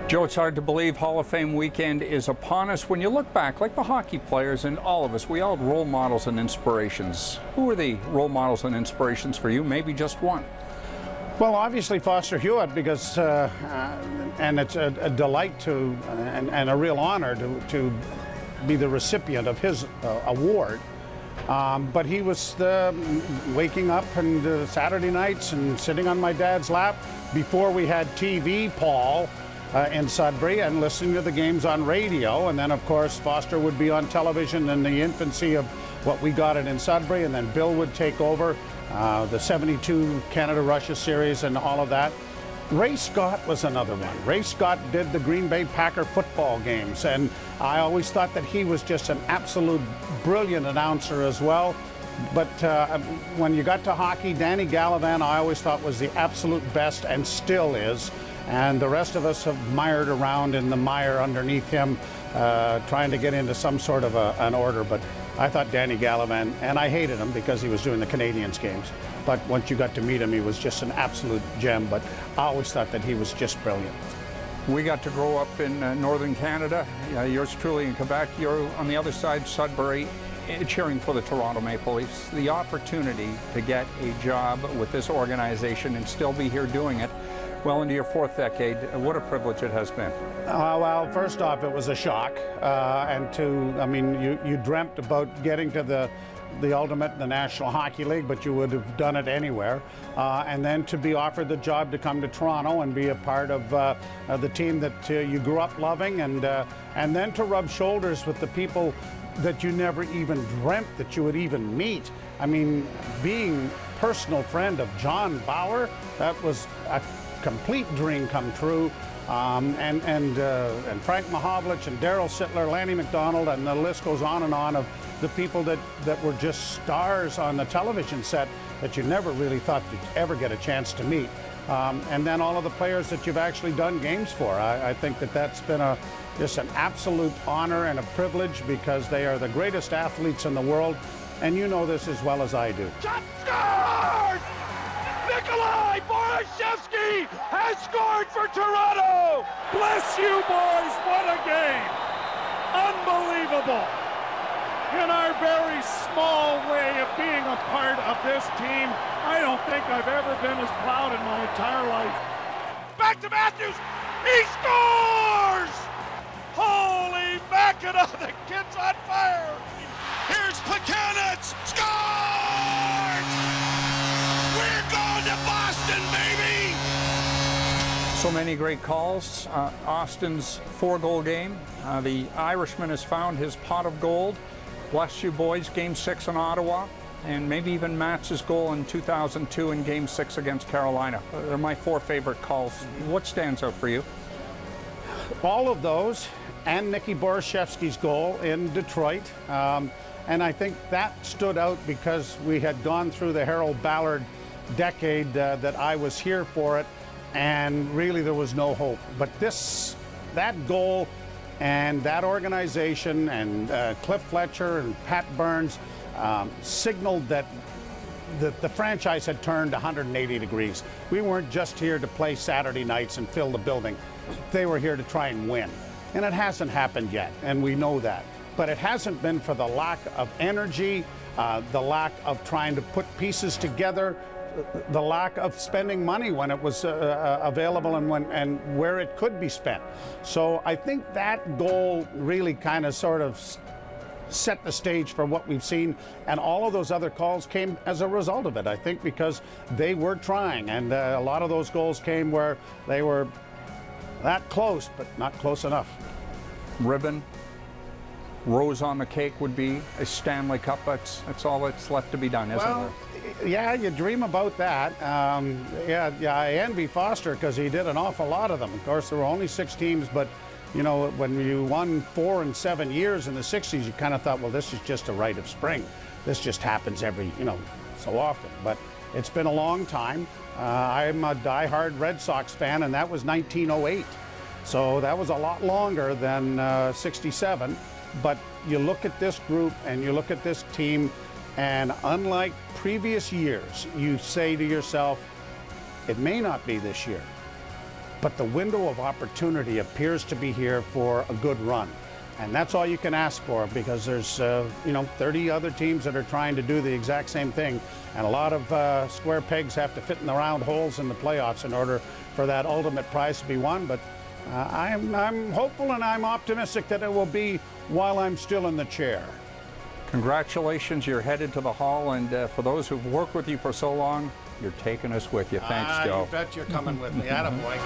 Joe, it's hard to believe Hall of Fame weekend is upon us. When you look back, like the hockey players and all of us, we all had role models and inspirations. Who are the role models and inspirations for you? Maybe just one. Well, obviously Foster Hewitt, because and it's a delight to and a real honor to be the recipient of his award. But he was waking up and Saturday nights and sitting on my dad's lap before we had TV, Paul, in Sudbury, and listening to the games on radio. And then, of course, Foster would be on television in the infancy of what we got it in Sudbury, and then Bill would take over the 72 Canada-Russia series and all of that. Ray Scott was another one. Ray Scott did the Green Bay Packer football games, and I always thought that he was just an absolute brilliant announcer as well. But when you got to hockey, Danny Gallivan I always thought was the absolute best, and still is. And the rest of us have mired around in the mire underneath him, trying to get into some sort of an order. But I thought Danny Gallivan, and I hated him because he was doing the Canadiens games. But once you got to meet him, he was just an absolute gem. But I always thought that he was just brilliant. We got to grow up in northern Canada. Yours truly in Quebec. You're on the other side, Sudbury, cheering for the Toronto Maple Leafs. The opportunity to get a job with this organization and still be here doing it well into your fourth decade, what a privilege it has been. Well, first off, it was a shock. I mean, you dreamt about getting to the ultimate in the National Hockey League, but you would have done it anywhere. And then to be offered the job to come to Toronto and be a part of the team that you grew up loving, and then to rub shoulders with the people that you never even dreamt that you would even meet. I mean, being personal friend of John Bauer, that was a complete dream come true. And Frank Mahovlich and Daryl Sittler, Lanny McDonald, and the list goes on of the people that were just stars on the television set that you never really thought you'd ever get a chance to meet. And then all of the players that you've actually done games for. I think that that's been just an absolute honor and a privilege, because they are the greatest athletes in the world, and you know this as well as I do. Shot scores! Nikolai Borashevsky has scored for Toronto! Bless you, boys! What a game! Unbelievable! In our very small way of being a part of this team, I don't think I've ever been as proud in my entire life. Back to Matthews! He scores! Holy Mackinac, the kid's on fire! Here's Plekanec! Scores! We're going to Boston, baby! So many great calls. Austin's 4-goal game. The Irishman has found his pot of gold. Bless you, boys. Game 6 in Ottawa, and maybe even Matt's goal in 2002 in Game 6 against Carolina. They're my 4 favorite calls. What stands out for you? All of those, and Nicky Borashevsky's goal in Detroit. And I think that stood out because we had gone through the Harold Ballard decade that I was here for it, and really there was no hope. But that goal and that organization and Cliff Fletcher and Pat Burns signaled that the franchise had turned 180 degrees. We weren't just here to play Saturday nights and fill the building. They were here to try and win. And it hasn't happened yet, and we know that. But it hasn't been for the lack of energy, the lack of trying to put pieces together, the lack of spending money when it was available and where it could be spent. So I think that goal really kind of sort of set the stage for what we've seen, and all of those other calls came as a result of it, I think, because they were trying, and a lot of those goals came where they were that close, but not close enough. Ribbon, rose on the cake would be a Stanley Cup. That's all that's left to be done, isn't well, there? Yeah, you dream about that. Yeah, I envy Foster because he did an awful lot of them. Of course, there were only 6 teams, but you know, when you won 4 and 7 years in the 60s, you kind of thought, well, this is just a rite of spring. This just happens every, so often. But it's been a long time. I'm a diehard Red Sox fan, and that was 1908. So that was a lot longer than 67. But you look at this group and you look at this team, and unlike previous years, you say to yourself, it may not be this year, but the window of opportunity appears to be here for a good run. And that's all you can ask for, because there's 30 other teams that are trying to do the exact same thing, and a lot of square pegs have to fit in the round holes in the playoffs in order for that ultimate prize to be won. But I'm hopeful and I'm optimistic that it will be while I'm still in the chair. Congratulations, you're headed to the Hall, and for those who've worked with you for so long, you're taking us with you. Thanks, Joe. You bet you're coming with me. Attaboy.